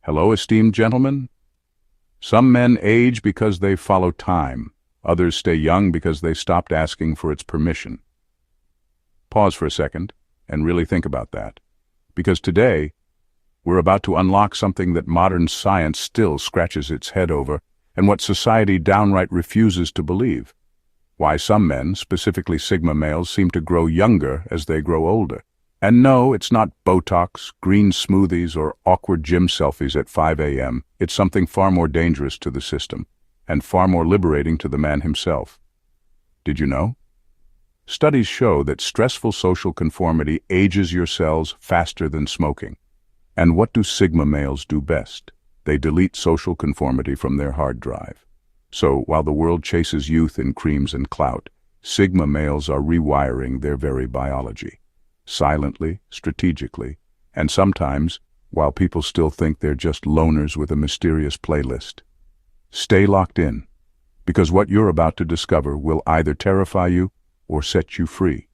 Hello, esteemed gentlemen. Some men age because they follow time. Others stay young because they stopped asking for its permission. Pause for a second and really think about that. Because today, we're about to unlock something that modern science still scratches its head over, and what society downright refuses to believe. Why some men, specifically Sigma males, seem to grow younger as they grow older. And no, it's not Botox, green smoothies, or awkward gym selfies at 5 a.m. It's something far more dangerous to the system, and far more liberating to the man himself. Did you know? Studies show that stressful social conformity ages your cells faster than smoking. And what do Sigma males do best? They delete social conformity from their hard drive. So, while the world chases youth in creams and clout, Sigma males are rewiring their very biology. Silently, strategically, and sometimes, while people still think they're just loners with a mysterious playlist. Stay locked in, because what you're about to discover will either terrify you or set you free.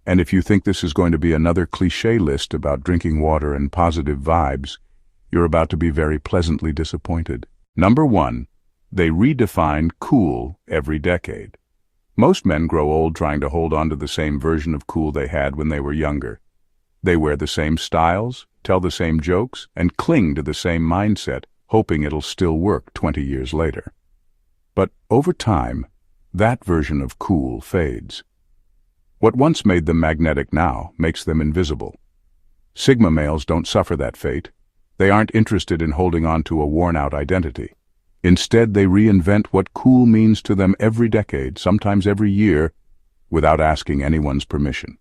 And if you think this is going to be another cliché list about drinking water and positive vibes, you're about to be very pleasantly disappointed. Number 1, they redefine cool every decade. Most men grow old trying to hold on to the same version of cool they had when they were younger. They wear the same styles, tell the same jokes, and cling to the same mindset, hoping it'll still work 20 years later. But over time, that version of cool fades. What once made them magnetic now makes them invisible. Sigma males don't suffer that fate. They aren't interested in holding on to a worn-out identity. Instead, they reinvent what cool means to them every decade, sometimes every year, without asking anyone's permission.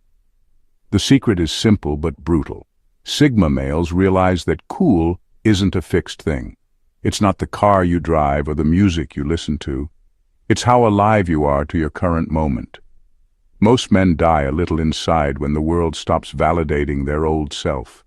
The secret is simple but brutal. Sigma males realize that cool isn't a fixed thing. It's not the car you drive or the music you listen to. It's how alive you are to your current moment. Most men die a little inside when the world stops validating their old self.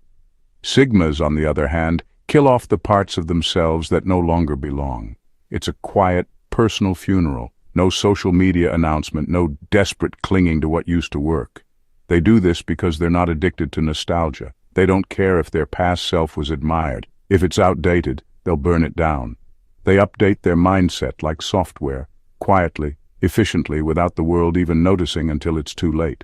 Sigmas, on the other hand, kill off the parts of themselves that no longer belong. It's a quiet, personal funeral. No social media announcement, no desperate clinging to what used to work. They do this because they're not addicted to nostalgia. They don't care if their past self was admired. If it's outdated, they'll burn it down. They update their mindset like software, quietly, efficiently, without the world even noticing until it's too late.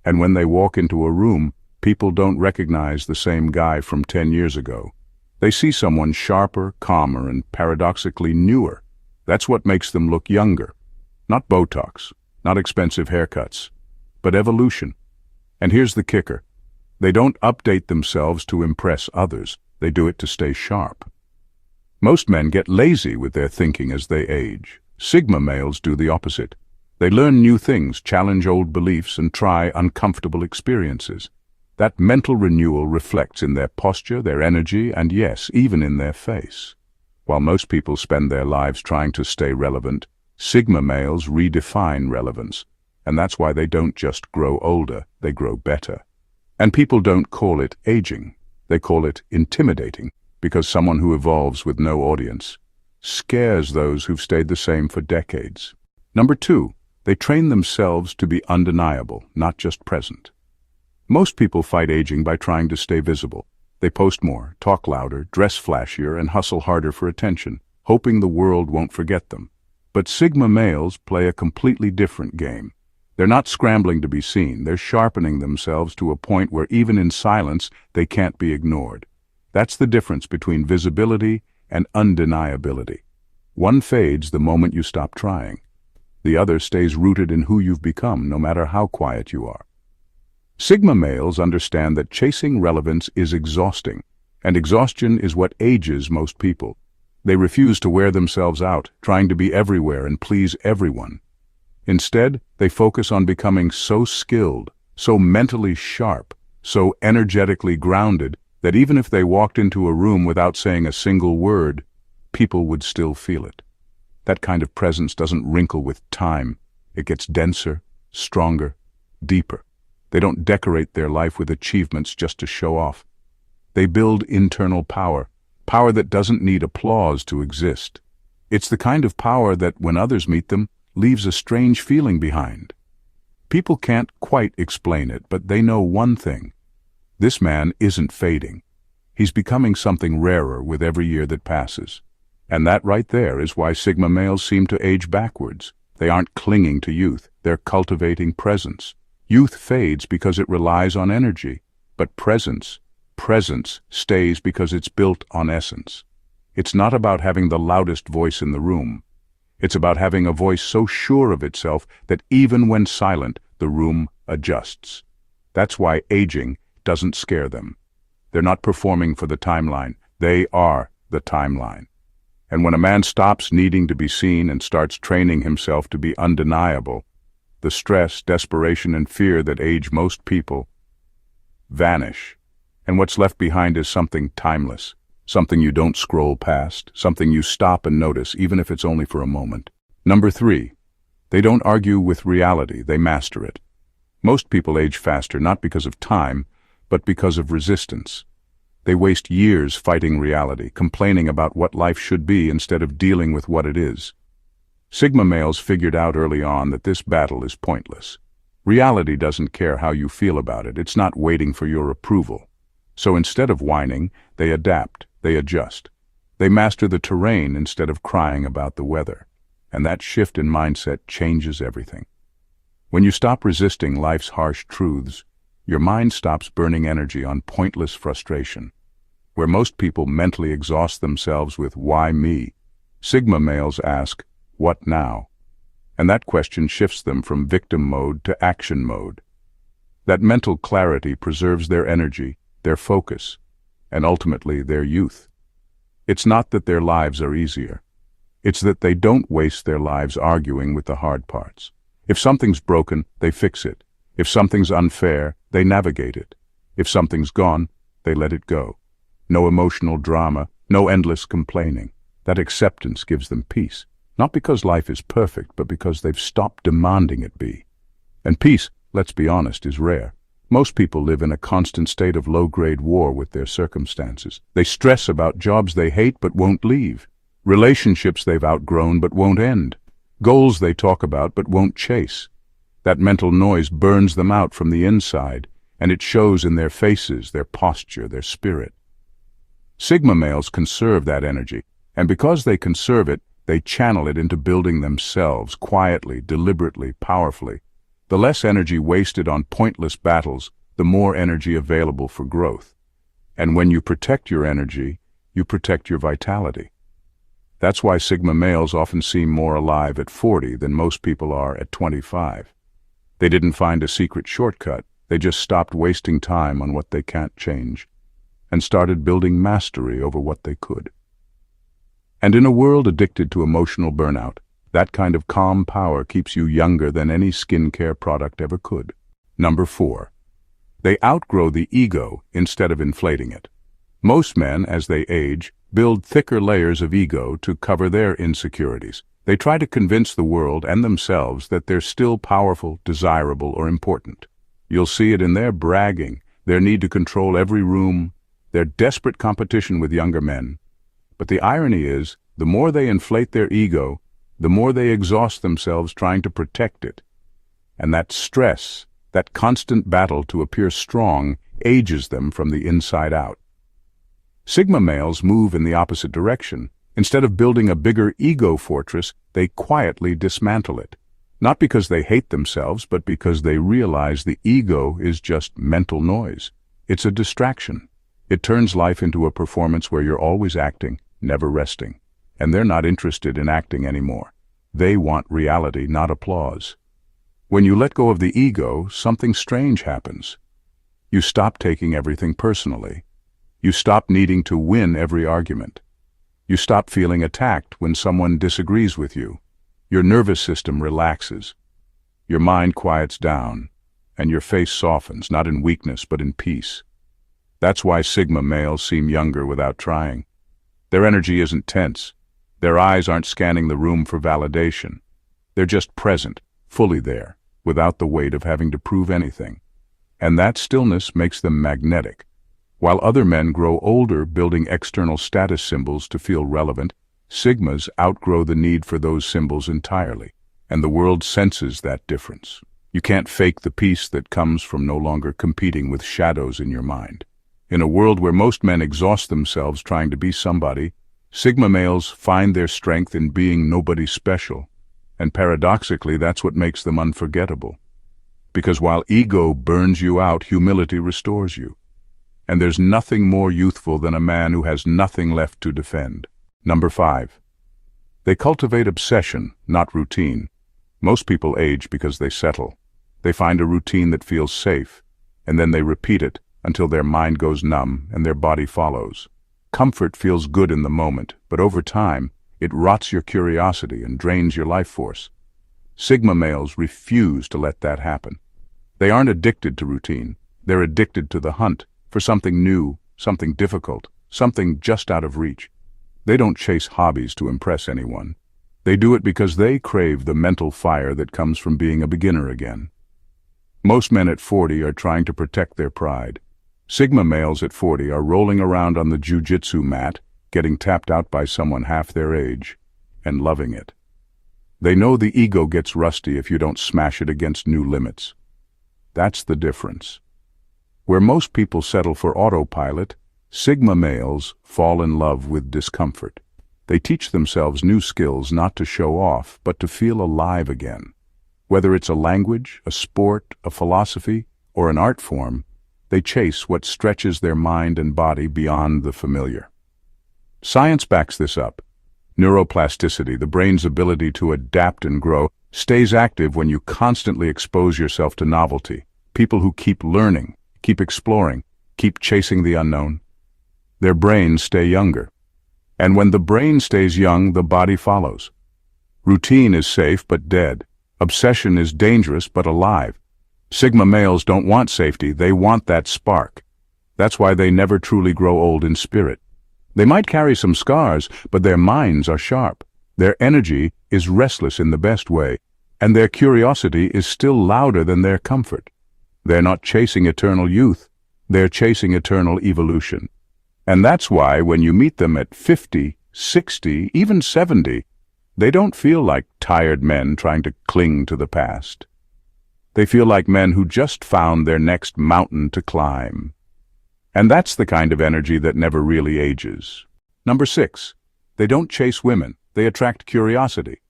And when they walk into a room, people don't recognize the same guy from 10 years ago. They see someone sharper, calmer, and paradoxically newer. That's what makes them look younger. Not Botox, not expensive haircuts, but evolution. And here's the kicker. They don't update themselves to impress others. They do it to stay sharp. Most men get lazy with their thinking as they age. Sigma males do the opposite. They learn new things, challenge old beliefs, and try uncomfortable experiences. That mental renewal reflects in their posture, their energy, and yes, even in their face. While most people spend their lives trying to stay relevant, Sigma males redefine relevance. And that's why they don't just grow older, they grow better. And people don't call it aging. They call it intimidating, because someone who evolves with no audience scares those who've stayed the same for decades. Number 2, they train themselves to be undeniable, not just present. Most people fight aging by trying to stay visible. They post more, talk louder, dress flashier, and hustle harder for attention, hoping the world won't forget them. But Sigma males play a completely different game. They're not scrambling to be seen. They're sharpening themselves to a point where even in silence, they can't be ignored. That's the difference between visibility and undeniability. One fades the moment you stop trying. The other stays rooted in who you've become, no matter how quiet you are. Sigma males understand that chasing relevance is exhausting, and exhaustion is what ages most people. They refuse to wear themselves out, trying to be everywhere and please everyone. Instead, they focus on becoming so skilled, so mentally sharp, so energetically grounded, that even if they walked into a room without saying a single word, people would still feel it. That kind of presence doesn't wrinkle with time. It gets denser, stronger, deeper. They don't decorate their life with achievements just to show off. They build internal power, power that doesn't need applause to exist. It's the kind of power that, when others meet them, leaves a strange feeling behind. People can't quite explain it, but they know one thing. This man isn't fading. He's becoming something rarer with every year that passes. And that right there is why Sigma males seem to age backwards. They aren't clinging to youth, they're cultivating presence. Youth fades because it relies on energy, but presence stays because it's built on essence. It's not about having the loudest voice in the room. It's about having a voice so sure of itself that even when silent, the room adjusts. That's why aging doesn't scare them. They're not performing for the timeline. They are the timeline. And when a man stops needing to be seen and starts training himself to be undeniable, the stress, desperation, and fear that age most people vanish. And what's left behind is something timeless, something you don't scroll past, something you stop and notice, even if it's only for a moment. Number 3, they don't argue with reality, they master it. Most people age faster not because of time, but because of resistance. They waste years fighting reality, complaining about what life should be instead of dealing with what it is. Sigma males figured out early on that this battle is pointless. Reality doesn't care how you feel about it. It's not waiting for your approval. So instead of whining, they adapt, they adjust. They master the terrain instead of crying about the weather. And that shift in mindset changes everything. When you stop resisting life's harsh truths, your mind stops burning energy on pointless frustration. Where most people mentally exhaust themselves with "why me?" Sigma males ask, "what now?" And that question shifts them from victim mode to action mode. That mental clarity preserves their energy, their focus, and ultimately their youth. It's not that their lives are easier. It's that they don't waste their lives arguing with the hard parts. If something's broken, they fix it. If something's unfair, they navigate it. If something's gone, they let it go. No emotional drama, no endless complaining. That acceptance gives them peace. Not because life is perfect, but because they've stopped demanding it be. And peace, let's be honest, is rare. Most people live in a constant state of low-grade war with their circumstances. They stress about jobs they hate but won't leave, relationships they've outgrown but won't end, goals they talk about but won't chase. That mental noise burns them out from the inside, and it shows in their faces, their posture, their spirit. Sigma males conserve that energy, and because they conserve it, they channel it into building themselves quietly, deliberately, powerfully. The less energy wasted on pointless battles, the more energy available for growth. And when you protect your energy, you protect your vitality. That's why Sigma males often seem more alive at 40 than most people are at 25. They didn't find a secret shortcut, they just stopped wasting time on what they can't change, and started building mastery over what they could. And in a world addicted to emotional burnout, that kind of calm power keeps you younger than any skincare product ever could. Number 4. They outgrow the ego instead of inflating it. Most men, as they age, build thicker layers of ego to cover their insecurities. They try to convince the world and themselves that they're still powerful, desirable, or important. You'll see it in their bragging, their need to control every room, their desperate competition with younger men. But the irony is, the more they inflate their ego, the more they exhaust themselves trying to protect it. And that stress, that constant battle to appear strong, ages them from the inside out. Sigma males move in the opposite direction. Instead of building a bigger ego fortress, they quietly dismantle it. Not because they hate themselves, but because they realize the ego is just mental noise. It's a distraction. It turns life into a performance where you're always acting, never resting. And they're not interested in acting anymore. They want reality, not applause. When you let go of the ego, something strange happens. You stop taking everything personally. You stop needing to win every argument. You stop feeling attacked when someone disagrees with you. Your nervous system relaxes. Your mind quiets down, and your face softens, not in weakness but in peace. That's why Sigma males seem younger without trying. Their energy isn't tense. Their eyes aren't scanning the room for validation. They're just present, fully there, without the weight of having to prove anything. And that stillness makes them magnetic. While other men grow older building external status symbols to feel relevant, Sigmas outgrow the need for those symbols entirely, and the world senses that difference. You can't fake the peace that comes from no longer competing with shadows in your mind. In a world where most men exhaust themselves trying to be somebody, Sigma males find their strength in being nobody special. And paradoxically, that's what makes them unforgettable. Because while ego burns you out, humility restores you. And there's nothing more youthful than a man who has nothing left to defend. Number 5. They cultivate obsession, not routine. Most people age because they settle. They find a routine that feels safe, and then they repeat it until their mind goes numb and their body follows. Comfort feels good in the moment, but over time, it rots your curiosity and drains your life force. Sigma males refuse to let that happen. They aren't addicted to routine. They're addicted to the hunt for something new, something difficult, something just out of reach. They don't chase hobbies to impress anyone. They do it because they crave the mental fire that comes from being a beginner again. Most men at 40 are trying to protect their pride. Sigma males at 40 are rolling around on the jiu-jitsu mat, getting tapped out by someone half their age, and loving it. They know the ego gets rusty if you don't smash it against new limits. That's the difference. Where most people settle for autopilot, Sigma males fall in love with discomfort. They teach themselves new skills not to show off, but to feel alive again. Whether it's a language, a sport, a philosophy, or an art form, they chase what stretches their mind and body beyond the familiar. Science backs this up. Neuroplasticity, the brain's ability to adapt and grow, stays active when you constantly expose yourself to novelty. People who keep learning, keep exploring, keep chasing the unknown, their brains stay younger. And when the brain stays young, the body follows. Routine is safe but dead. Obsession is dangerous but alive. Sigma males don't want safety, they want that spark. That's why they never truly grow old in spirit. They might carry some scars, but their minds are sharp. Their energy is restless in the best way, and their curiosity is still louder than their comfort. They're not chasing eternal youth, they're chasing eternal evolution. And that's why when you meet them at 50, 60, even 70, they don't feel like tired men trying to cling to the past. They feel like men who just found their next mountain to climb. And that's the kind of energy that never really ages. Number 6. They don't chase women, they attract curiosity.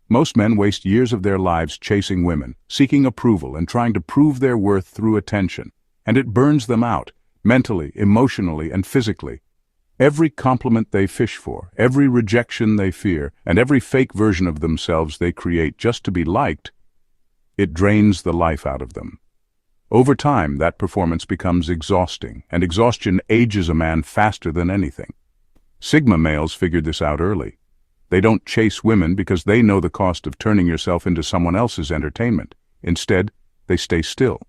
Most men waste years of their lives chasing women, seeking approval and trying to prove their worth through attention. And it burns them out, mentally, emotionally, and physically. Every compliment they fish for, every rejection they fear, and every fake version of themselves they create just to be liked, it drains the life out of them. Over time, that performance becomes exhausting, and exhaustion ages a man faster than anything. Sigma males figured this out early. They don't chase women because they know the cost of turning yourself into someone else's entertainment. Instead, they stay still.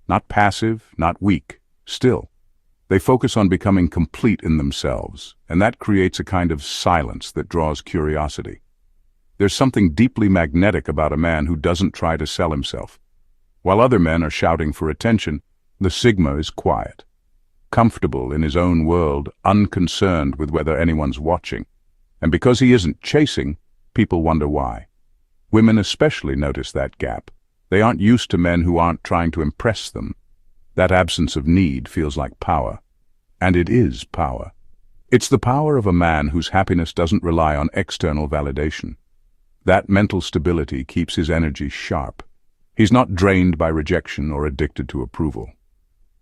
Not passive, not weak, still. They focus on becoming complete in themselves, and that creates a kind of silence that draws curiosity. There's something deeply magnetic about a man who doesn't try to sell himself. While other men are shouting for attention, the Sigma is quiet, comfortable in his own world, unconcerned with whether anyone's watching. And because he isn't chasing, people wonder why. Women especially notice that gap. They aren't used to men who aren't trying to impress them. That absence of need feels like power. And it is power. It's the power of a man whose happiness doesn't rely on external validation. That mental stability keeps his energy sharp. He's not drained by rejection or addicted to approval.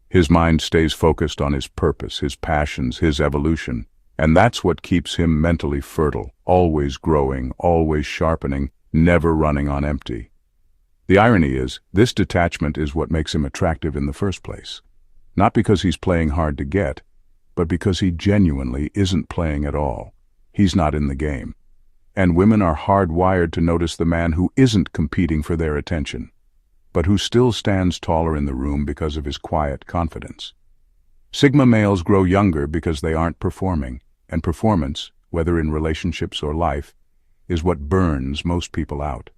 His mind stays focused on his purpose, his passions, his evolution, and that's what keeps him mentally fertile, always growing, always sharpening, never running on empty. The irony is, this detachment is what makes him attractive in the first place. Not because he's playing hard to get, but because he genuinely isn't playing at all. He's not in the game. And women are hardwired to notice the man who isn't competing for their attention, but who still stands taller in the room because of his quiet confidence. Sigma males grow younger because they aren't performing, and performance, whether in relationships or life, is what burns most people out.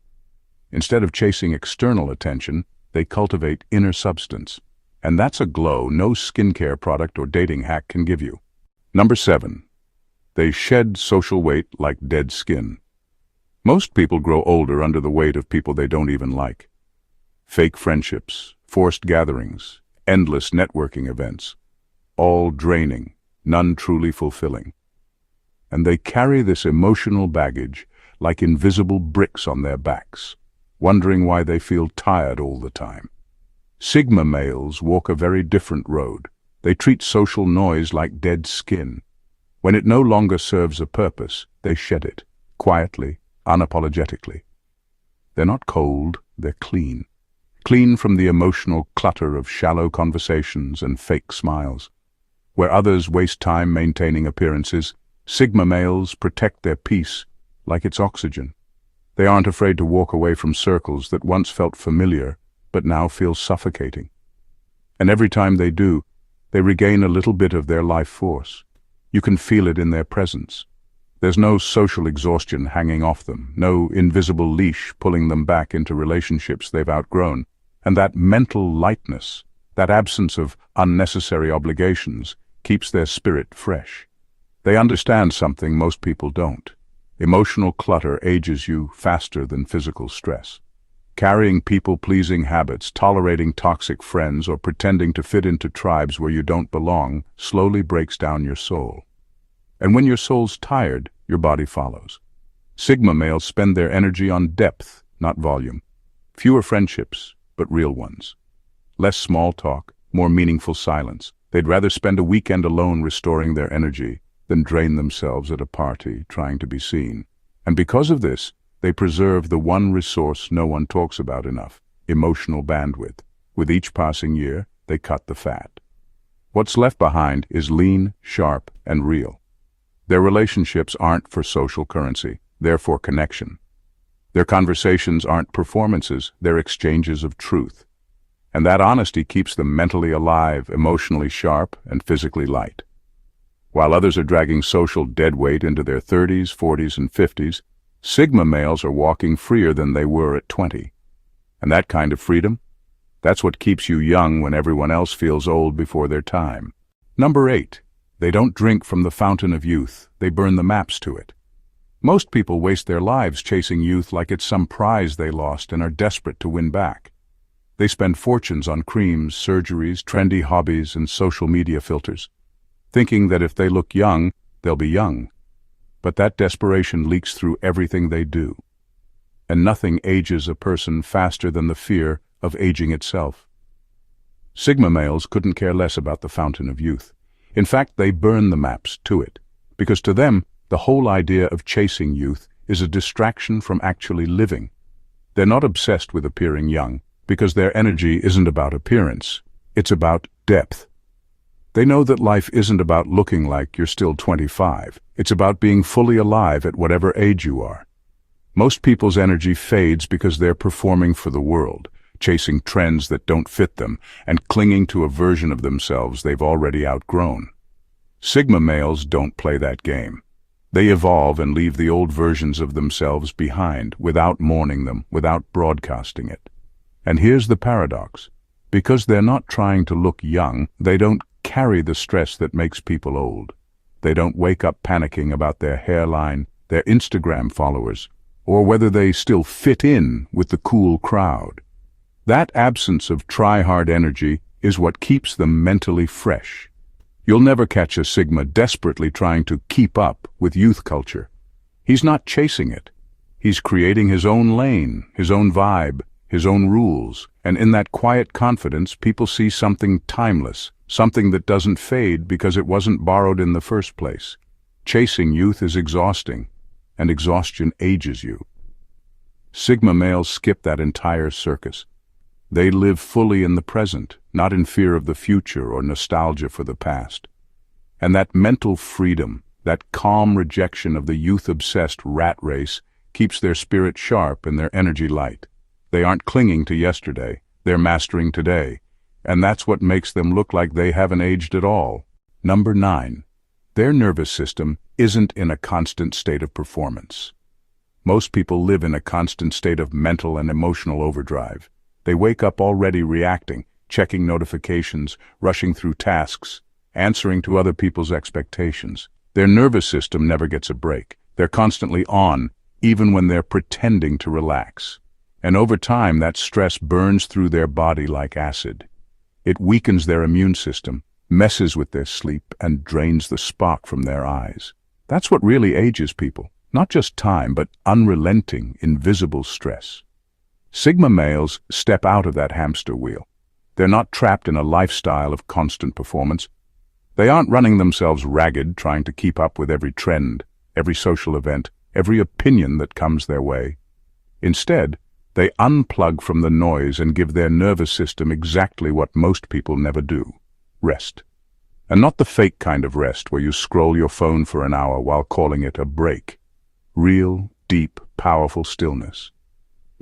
Instead of chasing external attention, they cultivate inner substance, and that's a glow no skincare product or dating hack can give you. Number 7. They shed social weight like dead skin. Most people grow older under the weight of people they don't even like. Fake friendships, forced gatherings, endless networking events. all draining, none truly fulfilling. And they carry this emotional baggage like invisible bricks on their backs, wondering why they feel tired all the time. Sigma males walk a very different road. They treat social noise like dead skin. When it no longer serves a purpose, they shed it, quietly, unapologetically. They're not cold, they're clean. Clean from the emotional clutter of shallow conversations and fake smiles. Where others waste time maintaining appearances, Sigma males protect their peace like it's oxygen. They aren't afraid to walk away from circles that once felt familiar, but now feel suffocating. And every time they do, they regain a little bit of their life force. You can feel it in their presence. There's no social exhaustion hanging off them, no invisible leash pulling them back into relationships they've outgrown. And that mental lightness, that absence of unnecessary obligations, keeps their spirit fresh. They understand something most people don't. Emotional clutter ages you faster than physical stress. Carrying people-pleasing habits, tolerating toxic friends, or pretending to fit into tribes where you don't belong slowly breaks down your soul. And when your soul's tired, your body follows. Sigma males spend their energy on depth, not volume. Fewer friendships, but real ones. Less small talk, more meaningful silence. They'd rather spend a weekend alone restoring their energy than drain themselves at a party trying to be seen. And because of this, they preserve the one resource no one talks about enough, emotional bandwidth. With each passing year, they cut the fat. What's left behind is lean, sharp, and real. Their relationships aren't for social currency, they're for connection. Their conversations aren't performances, they're exchanges of truth. And that honesty keeps them mentally alive, emotionally sharp, and physically light. While others are dragging social deadweight into their 30s, 40s, and 50s, Sigma males are walking freer than they were at 20. And that kind of freedom? That's what keeps you young when everyone else feels old before their time. Number 8. They don't drink from the fountain of youth, they burn the maps to it. Most people waste their lives chasing youth like it's some prize they lost and are desperate to win back. They spend fortunes on creams, surgeries, trendy hobbies, and social media filters, thinking that if they look young, they'll be young. But that desperation leaks through everything they do. And nothing ages a person faster than the fear of aging itself. Sigma males couldn't care less about the fountain of youth. In fact, they burn the maps to it, because to them, the whole idea of chasing youth is a distraction from actually living. They're not obsessed with appearing young, because their energy isn't about appearance, it's about depth. They know that life isn't about looking like you're still 25, it's about being fully alive at whatever age you are. Most people's energy fades because they're performing for the world, chasing trends that don't fit them, and clinging to a version of themselves they've already outgrown. Sigma males don't play that game. They evolve and leave the old versions of themselves behind, without mourning them, without broadcasting it. And here's the paradox. Because they're not trying to look young, they don't carry the stress that makes people old. They don't wake up panicking about their hairline, their Instagram followers, or whether they still fit in with the cool crowd. That absence of try-hard energy is what keeps them mentally fresh. You'll never catch a Sigma desperately trying to keep up with youth culture. He's not chasing it. He's creating his own lane, his own vibe, his own rules, and in that quiet confidence people see something timeless, something that doesn't fade because it wasn't borrowed in the first place. Chasing youth is exhausting, and exhaustion ages you. Sigma males skip that entire circus. They live fully in the present, not in fear of the future or nostalgia for the past. And that mental freedom, that calm rejection of the youth-obsessed rat race, keeps their spirit sharp and their energy light. They aren't clinging to yesterday, they're mastering today. And that's what makes them look like they haven't aged at all. Number 9. Their nervous system isn't in a constant state of performance. Most people live in a constant state of mental and emotional overdrive. They wake up already reacting, checking notifications, rushing through tasks, answering to other people's expectations. Their nervous system never gets a break. They're constantly on, even when they're pretending to relax. And over time, that stress burns through their body like acid. It weakens their immune system, messes with their sleep, and drains the spark from their eyes. That's what really ages people. Not just time, but unrelenting, invisible stress. Sigma males step out of that hamster wheel. They're not trapped in a lifestyle of constant performance. They aren't running themselves ragged trying to keep up with every trend, every social event, every opinion that comes their way. Instead, they unplug from the noise and give their nervous system exactly what most people never do: rest. And not the fake kind of rest where you scroll your phone for an hour while calling it a break. Real, deep, powerful stillness.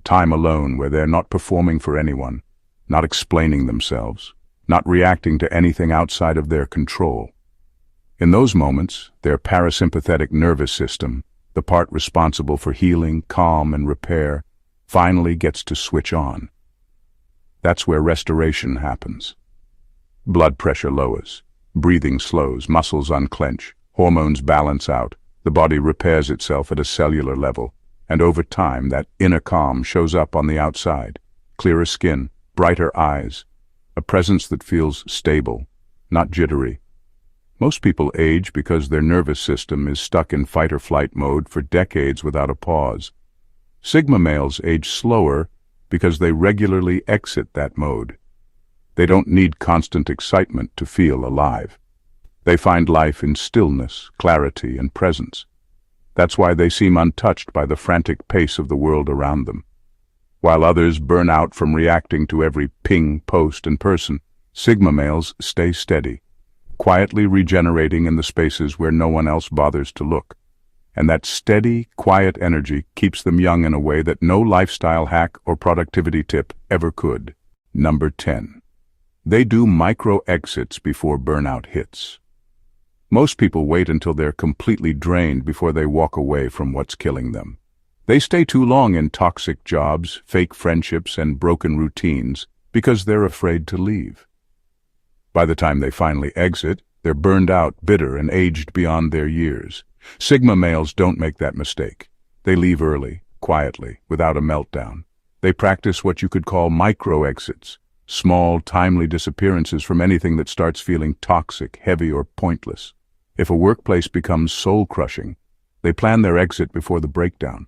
Time alone where they're not performing for anyone, not explaining themselves, not reacting to anything outside of their control. In those moments, their parasympathetic nervous system, the part responsible for healing, calm, and repair, finally gets to switch on. That's where restoration happens. Blood pressure lowers, breathing slows, muscles unclench, hormones balance out, the body repairs itself at a cellular level, and over time that inner calm shows up on the outside. Clearer skin, brighter eyes, a presence that feels stable, not jittery. Most people age because their nervous system is stuck in fight-or-flight mode for decades without a pause. Sigma males age slower because they regularly exit that mode. They don't need constant excitement to feel alive. They find life in stillness, clarity, and presence. That's why they seem untouched by the frantic pace of the world around them. While others burn out from reacting to every ping, post, and person, Sigma males stay steady, quietly regenerating in the spaces where no one else bothers to look. And that steady, quiet energy keeps them young in a way that no lifestyle hack or productivity tip ever could. Number 10. They do micro-exits before burnout hits. Most people wait until they're completely drained before they walk away from what's killing them. They stay too long in toxic jobs, fake friendships, and broken routines because they're afraid to leave. By the time they finally exit, they're burned out, bitter, and aged beyond their years. Sigma males don't make that mistake. They leave early, quietly, without a meltdown. They practice what you could call micro-exits, small, timely disappearances from anything that starts feeling toxic, heavy, or pointless. If a workplace becomes soul-crushing, they plan their exit before the breakdown.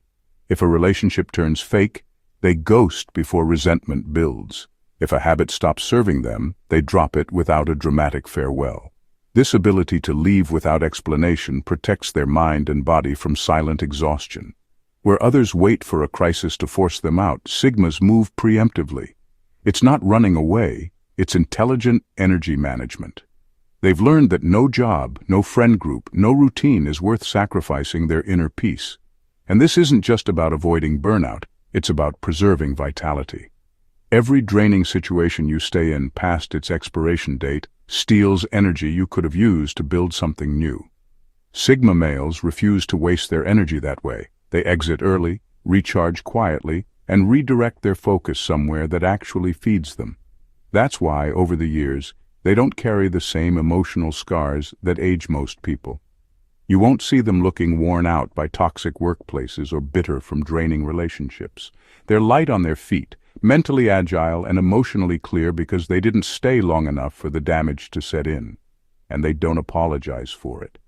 If a relationship turns fake, they ghost before resentment builds. If a habit stops serving them, they drop it without a dramatic farewell. This ability to leave without explanation protects their mind and body from silent exhaustion. Where others wait for a crisis to force them out, Sigmas move preemptively. It's not running away, it's intelligent energy management. They've learned that no job, no friend group, no routine is worth sacrificing their inner peace. And this isn't just about avoiding burnout, it's about preserving vitality. Every draining situation you stay in past its expiration date steals energy you could have used to build something new. Sigma males refuse to waste their energy that way. They exit early, recharge quietly, and redirect their focus somewhere that actually feeds them. That's why, over the years, they don't carry the same emotional scars that age most people. You won't see them looking worn out by toxic workplaces or bitter from draining relationships. They're light on their feet, mentally agile and emotionally clear because they didn't stay long enough for the damage to set in. And they don't apologize for it.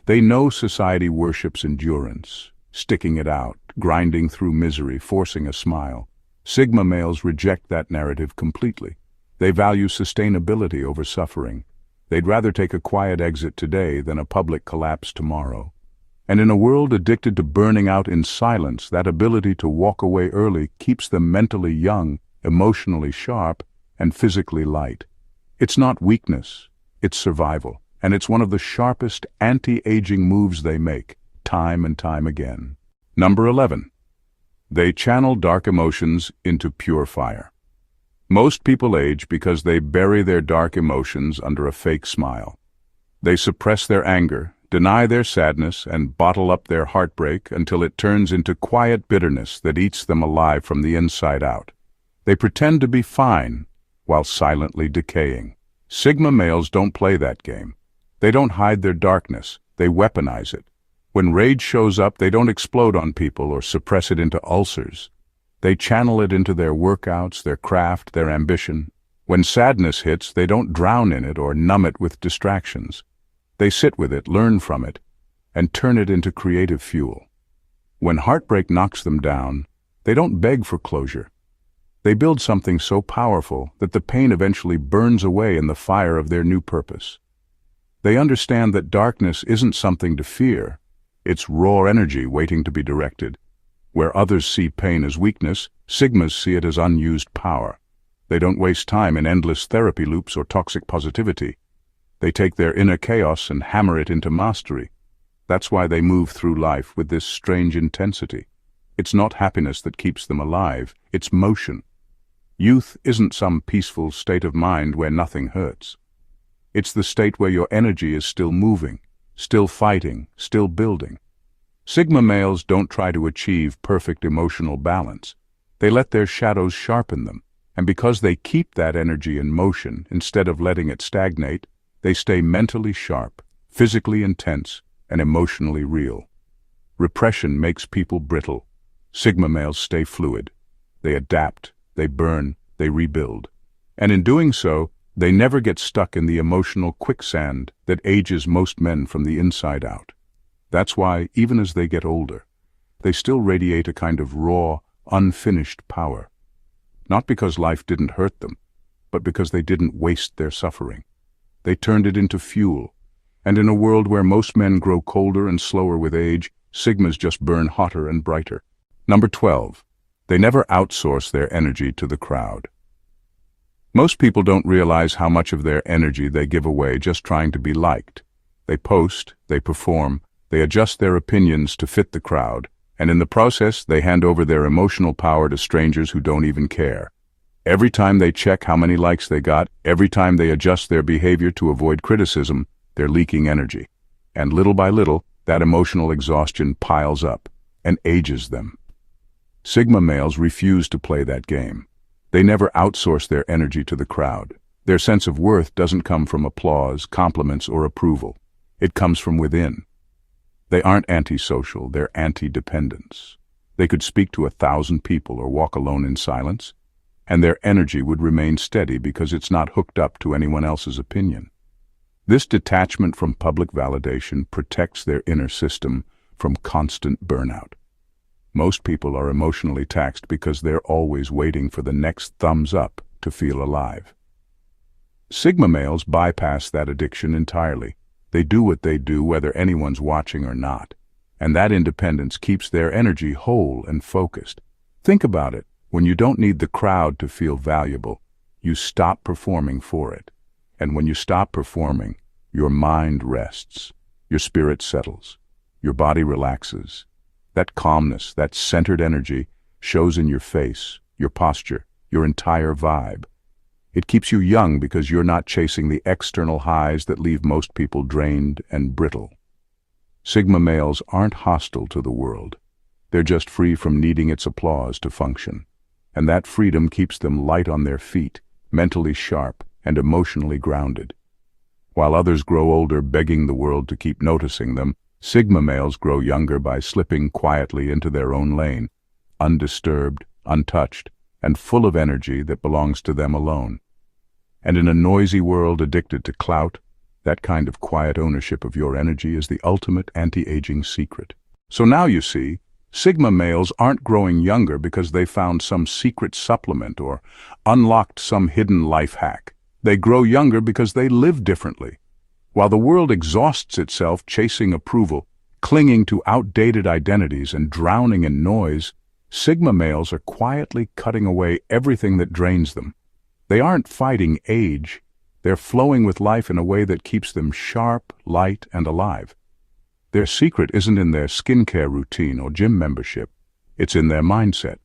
They know society worships endurance, sticking it out, grinding through misery, forcing a smile. Sigma males reject that narrative completely. They value sustainability over suffering. They'd rather take a quiet exit today than a public collapse tomorrow. And in a world addicted to burning out in silence, that ability to walk away early keeps them mentally young, emotionally sharp, and physically light. It's not weakness, it's survival, and it's one of the sharpest anti-aging moves they make, time and time again. Number 11. They channel dark emotions into pure fire. Most people age because they bury their dark emotions under a fake smile. They suppress their anger, deny their sadness, and bottle up their heartbreak until it turns into quiet bitterness that eats them alive from the inside out. They pretend to be fine while silently decaying. Sigma males don't play that game. They don't hide their darkness, they weaponize it. When rage shows up, they don't explode on people or suppress it into ulcers. They channel it into their workouts, their craft, their ambition. When sadness hits, they don't drown in it or numb it with distractions. They sit with it, learn from it, and turn it into creative fuel. When heartbreak knocks them down, they don't beg for closure. They build something so powerful that the pain eventually burns away in the fire of their new purpose. They understand that darkness isn't something to fear. It's raw energy waiting to be directed. Where others see pain as weakness, Sigmas see it as unused power. They don't waste time in endless therapy loops or toxic positivity. They take their inner chaos and hammer it into mastery. That's why they move through life with this strange intensity. It's not happiness that keeps them alive, it's motion. Youth isn't some peaceful state of mind where nothing hurts. It's the state where your energy is still moving, still fighting, still building. Sigma males don't try to achieve perfect emotional balance. They let their shadows sharpen them, and because they keep that energy in motion instead of letting it stagnate, they stay mentally sharp, physically intense, and emotionally real. Repression makes people brittle. Sigma males stay fluid. They adapt, they burn, they rebuild. And in doing so, they never get stuck in the emotional quicksand that ages most men from the inside out. That's why, even as they get older, they still radiate a kind of raw, unfinished power. Not because life didn't hurt them, but because they didn't waste their suffering. They turned it into fuel. And in a world where most men grow colder and slower with age, Sigmas just burn hotter and brighter. Number 12. They never outsource their energy to the crowd. Most people don't realize how much of their energy they give away just trying to be liked. They post, they perform, they adjust their opinions to fit the crowd, and in the process they hand over their emotional power to strangers who don't even care. Every time they check how many likes they got, every time they adjust their behavior to avoid criticism, they're leaking energy. And little by little, that emotional exhaustion piles up and ages them. Sigma males refuse to play that game. They never outsource their energy to the crowd. Their sense of worth doesn't come from applause, compliments, or approval. It comes from within. They aren't antisocial, they're anti-dependence. They could speak to 1,000 people or walk alone in silence, and their energy would remain steady because it's not hooked up to anyone else's opinion. This detachment from public validation protects their inner system from constant burnout. Most people are emotionally taxed because they're always waiting for the next thumbs up to feel alive. Sigma males bypass that addiction entirely. They do what they do whether anyone's watching or not, and that independence keeps their energy whole and focused. Think about it. When you don't need the crowd to feel valuable, you stop performing for it. And when you stop performing, your mind rests, your spirit settles, your body relaxes. That calmness, that centered energy, shows in your face, your posture, your entire vibe. It keeps you young because you're not chasing the external highs that leave most people drained and brittle. Sigma males aren't hostile to the world. They're just free from needing its applause to function. And that freedom keeps them light on their feet, mentally sharp, and emotionally grounded. While others grow older begging the world to keep noticing them, Sigma males grow younger by slipping quietly into their own lane, undisturbed, untouched, and full of energy that belongs to them alone. And in a noisy world addicted to clout, that kind of quiet ownership of your energy is the ultimate anti-aging secret. So now you see, Sigma males aren't growing younger because they found some secret supplement or unlocked some hidden life hack. They grow younger because they live differently. While the world exhausts itself chasing approval, clinging to outdated identities and drowning in noise, Sigma males are quietly cutting away everything that drains them. They aren't fighting age. They're flowing with life in a way that keeps them sharp, light, and alive. Their secret isn't in their skincare routine or gym membership. It's in their mindset,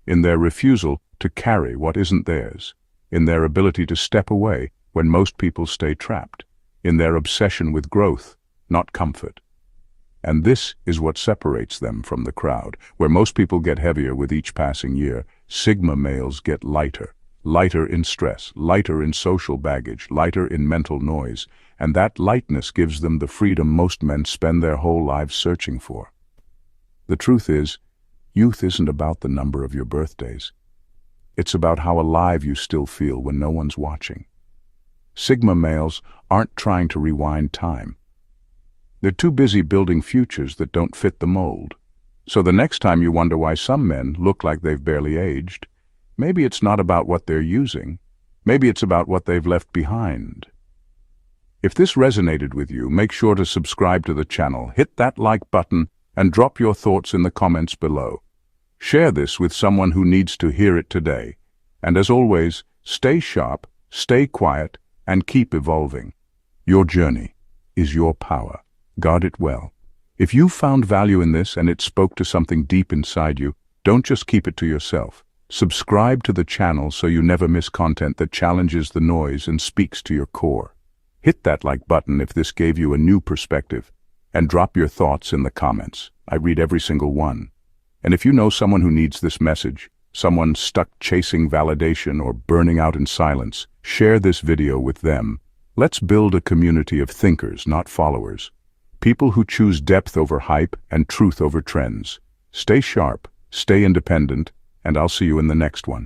in their refusal to carry what isn't theirs, in their ability to step away when most people stay trapped, in their obsession with growth, not comfort. And this is what separates them from the crowd. Where most people get heavier with each passing year, Sigma males get lighter. Lighter in stress, lighter in social baggage, lighter in mental noise, and that lightness gives them the freedom most men spend their whole lives searching for. The truth is, youth isn't about the number of your birthdays. It's about how alive you still feel when no one's watching. Sigma males aren't trying to rewind time. They're too busy building futures that don't fit the mold. So the next time you wonder why some men look like they've barely aged, maybe it's not about what they're using. Maybe it's about what they've left behind. If this resonated with you, make sure to subscribe to the channel, hit that like button, and drop your thoughts in the comments below. Share this with someone who needs to hear it today. And as always, stay sharp, stay quiet, and keep evolving. Your journey is your power. Guard it well. If you found value in this and it spoke to something deep inside you, don't just keep it to yourself. Subscribe to the channel so you never miss content that challenges the noise and speaks to your core. Hit that like button if this gave you a new perspective, and drop your thoughts in the comments. I read every single one. And if you know someone who needs this message, someone stuck chasing validation or burning out in silence, share this video with them. Let's build a community of thinkers, not followers. People who choose depth over hype and truth over trends. Stay sharp, stay independent, and I'll see you in the next one.